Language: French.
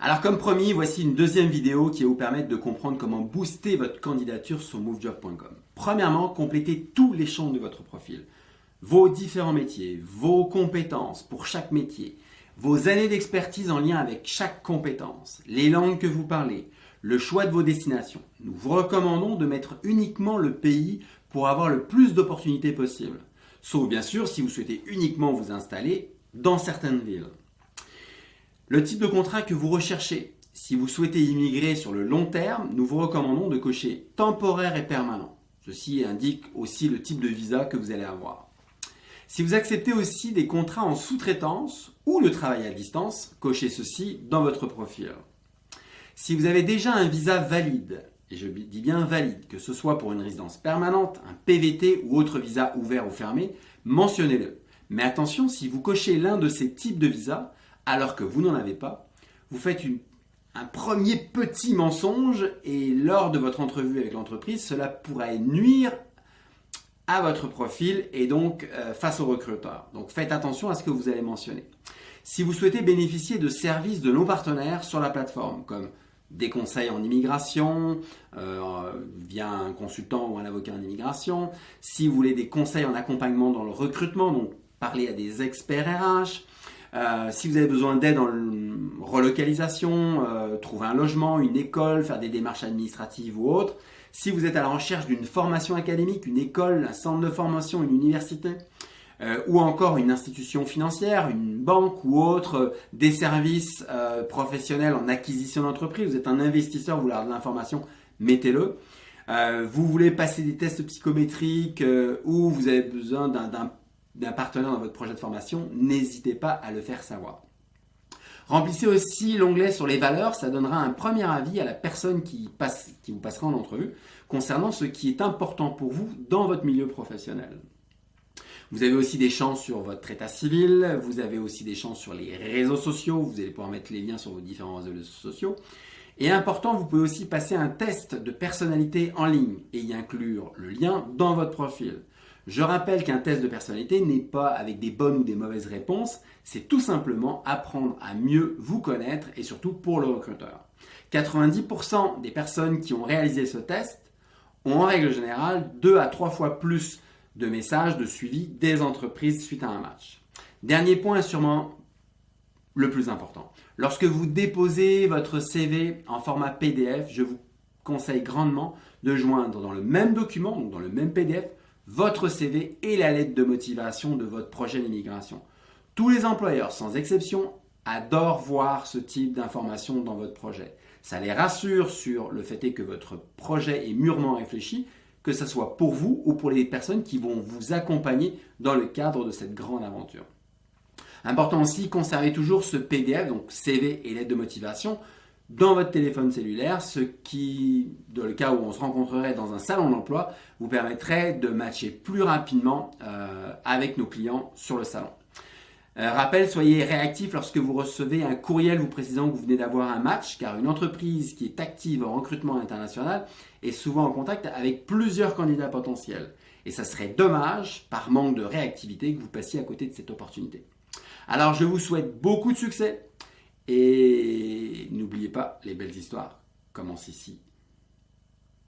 Alors comme promis, voici une deuxième vidéo qui va vous permettre de comprendre comment booster votre candidature sur movejob.com. Premièrement, complétez tous les champs de votre profil. Vos différents métiers, vos compétences pour chaque métier, vos années d'expertise en lien avec chaque compétence, les langues que vous parlez, le choix de vos destinations. Nous vous recommandons de mettre uniquement le pays pour avoir le plus d'opportunités possibles. Sauf bien sûr si vous souhaitez uniquement vous installer dans certaines villes. Le type de contrat que vous recherchez. Si vous souhaitez immigrer sur le long terme, nous vous recommandons de cocher temporaire et permanent. Ceci indique aussi le type de visa que vous allez avoir. Si vous acceptez aussi des contrats en sous-traitance ou le travail à distance, cochez ceci dans votre profil. Si vous avez déjà un visa valide, et je dis bien valide, que ce soit pour une résidence permanente, un PVT ou autre visa ouvert ou fermé, mentionnez-le. Mais attention, si vous cochez l'un de ces types de visas, alors que vous n'en avez pas, vous faites un premier petit mensonge et lors de votre entrevue avec l'entreprise, cela pourrait nuire à votre profil et donc face au recruteur. Donc faites attention à ce que vous allez mentionner. Si vous souhaitez bénéficier de services de nos partenaires sur la plateforme, comme des conseils en immigration, via un consultant ou un avocat en immigration, si vous voulez des conseils en accompagnement dans le recrutement, donc parler à des experts RH, si vous avez besoin d'aide en relocalisation, trouver un logement, une école, faire des démarches administratives ou autres, si vous êtes à la recherche d'une formation académique, une école, un centre de formation, une université, ou encore une institution financière, une banque ou autre, des services professionnels en acquisition d'entreprise, vous êtes un investisseur, vous voulez avoir de l'information, mettez-le. Vous voulez passer des tests psychométriques ou vous avez besoin d'un partenaire dans votre projet de formation, n'hésitez pas à le faire savoir. Remplissez aussi l'onglet sur les valeurs, ça donnera un premier avis à la personne qui vous passera en entrevue concernant ce qui est important pour vous dans votre milieu professionnel. Vous avez aussi des champs sur votre état civil, vous avez aussi des champs sur les réseaux sociaux, vous allez pouvoir mettre les liens sur vos différents réseaux sociaux. Et important, vous pouvez aussi passer un test de personnalité en ligne et y inclure le lien dans votre profil. Je rappelle qu'un test de personnalité n'est pas avec des bonnes ou des mauvaises réponses, c'est tout simplement apprendre à mieux vous connaître et surtout pour le recruteur. 90% des personnes qui ont réalisé ce test ont en règle générale 2 à 3 fois plus de messages de suivi des entreprises suite à un match. Dernier point est sûrement le plus important. Lorsque vous déposez votre CV en format PDF, je vous conseille grandement de joindre dans le même document, donc dans le même PDF, votre CV et la lettre de motivation de votre projet d'immigration. Tous les employeurs, sans exception, adorent voir ce type d'informations dans votre projet. Ça les rassure sur le fait que votre projet est mûrement réfléchi, que ce soit pour vous ou pour les personnes qui vont vous accompagner dans le cadre de cette grande aventure. Important aussi, conservez toujours ce PDF, donc CV et lettre de motivation, dans votre téléphone cellulaire, ce qui, dans le cas où on se rencontrerait dans un salon d'emploi, vous permettrait de matcher plus rapidement avec nos clients sur le salon. Rappel, soyez réactif lorsque vous recevez un courriel vous précisant que vous venez d'avoir un match, car une entreprise qui est active en recrutement international est souvent en contact avec plusieurs candidats potentiels. Et ça serait dommage, par manque de réactivité, que vous passiez à côté de cette opportunité. Alors, je vous souhaite beaucoup de succès et n'oubliez pas, les belles histoires commencent ici.